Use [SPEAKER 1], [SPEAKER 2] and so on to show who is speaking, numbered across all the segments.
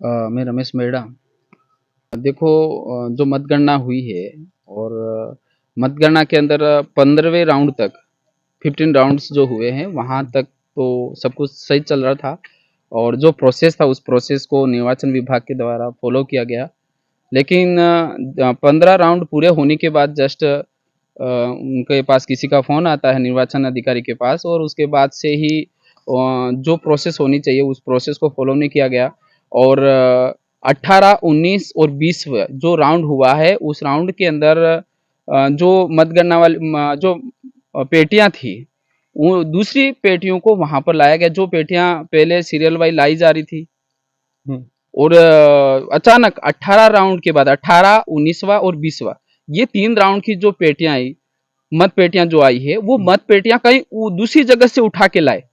[SPEAKER 1] मैं रमेश मेड़ा। देखो, जो मतगणना हुई है और मतगणना के अंदर 15वें राउंड तक 15 राउंड्स जो हुए हैं वहाँ तक तो सब कुछ सही चल रहा था और जो प्रोसेस था उस प्रोसेस को निर्वाचन विभाग के द्वारा फॉलो किया गया। लेकिन 15 राउंड पूरे होने के बाद जस्ट उनके पास किसी का फ़ोन आता है निर्वाचन अधिकारी के पास और उसके बाद से ही जो प्रोसेस होनी चाहिए उस प्रोसेस को फॉलो नहीं किया गया और 18, 19 और 20 जो राउंड हुआ है उस राउंड के अंदर जो मतगणना वाली जो पेटियां थी वो दूसरी पेटियों को वहां पर लाया गया, जो पेटियां पहले सीरियल वाइज लाई जा रही थी और अचानक 18 राउंड के बाद 18, 19वां और 20वां ये 3 राउंड की जो पेटियां आई, मत पेटियां जो आई है वो मत पेटियां कहीं दूसरी जगह से उठा के लाए,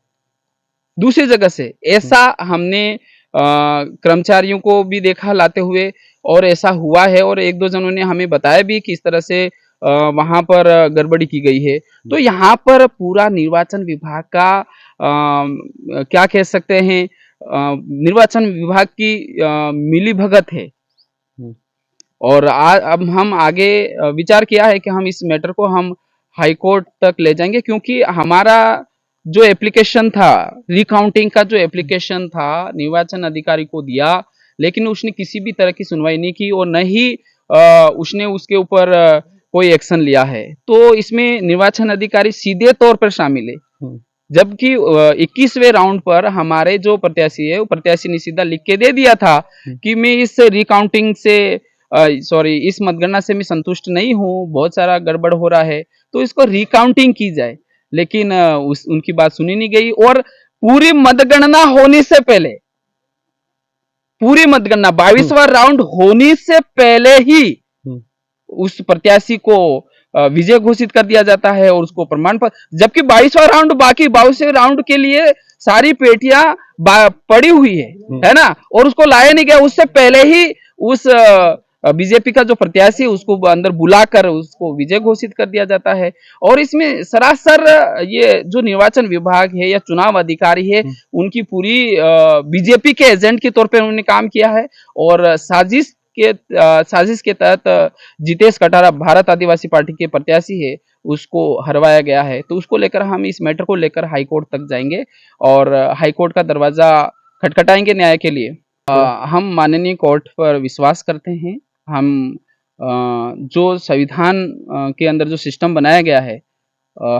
[SPEAKER 1] दूसरी जगह से। ऐसा हमने कर्मचारियों को भी देखा लाते हुए और ऐसा हुआ है और एक दो जनों ने हमें बताया भी कि इस तरह से वहां पर गड़बड़ी की गई है। तो यहाँ पर पूरा निर्वाचन विभाग का क्या कह सकते हैं, निर्वाचन विभाग की मिली भगत है और अब हम आगे विचार किया है कि हम इस मैटर को हम हाई कोर्ट तक ले जाएंगे, क्योंकि हमारा जो एप्लीकेशन था, रिकाउंटिंग का जो एप्लीकेशन था निर्वाचन अधिकारी को दिया, लेकिन उसने किसी भी तरह की सुनवाई नहीं की और न ही उसने उसके ऊपर कोई एक्शन लिया है। तो इसमें निर्वाचन अधिकारी सीधे तौर पर शामिल है, जबकि 21वें राउंड पर हमारे जो प्रत्याशी है वो प्रत्याशी ने सीधा लिख के दे दिया था कि मैं इस रिकाउंटिंग से इस मतगणना से मैं संतुष्ट नहीं हूँ, बहुत सारा गड़बड़ हो रहा है, तो इसको रिकाउंटिंग की जाए। लेकिन उनकी बात सुनी नहीं गई और पूरी मतगणना होने से पहले, पूरी मतगणना 22वां राउंड होने से पहले ही उस प्रत्याशी को विजय घोषित कर दिया जाता है और उसको प्रमाण पत्र, जबकि 22वां राउंड बाकी 22वें राउंड के लिए सारी पेटियां पड़ी हुई है ना, और उसको लाया नहीं गया। उससे पहले ही उस बीजेपी का जो प्रत्याशी है उसको अंदर बुलाकर उसको विजय घोषित कर दिया जाता है। और इसमें सरासर ये जो निर्वाचन विभाग है या चुनाव अधिकारी है उनकी पूरी बीजेपी के एजेंट के तौर पर उन्होंने काम किया है और साजिश के तहत जितेश कटारा भारत आदिवासी पार्टी के प्रत्याशी है उसको हरवाया गया है। तो उसको लेकर हम इस मैटर को लेकर हाई कोर्ट तक जाएंगे और हाई कोर्ट का दरवाजा खटखटाएंगे न्याय के लिए। हम माननीय कोर्ट पर विश्वास करते हैं। हम जो संविधान के अंदर जो सिस्टम बनाया गया है,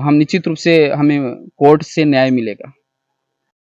[SPEAKER 1] हम निश्चित रूप से हमें कोर्ट से न्याय मिलेगा।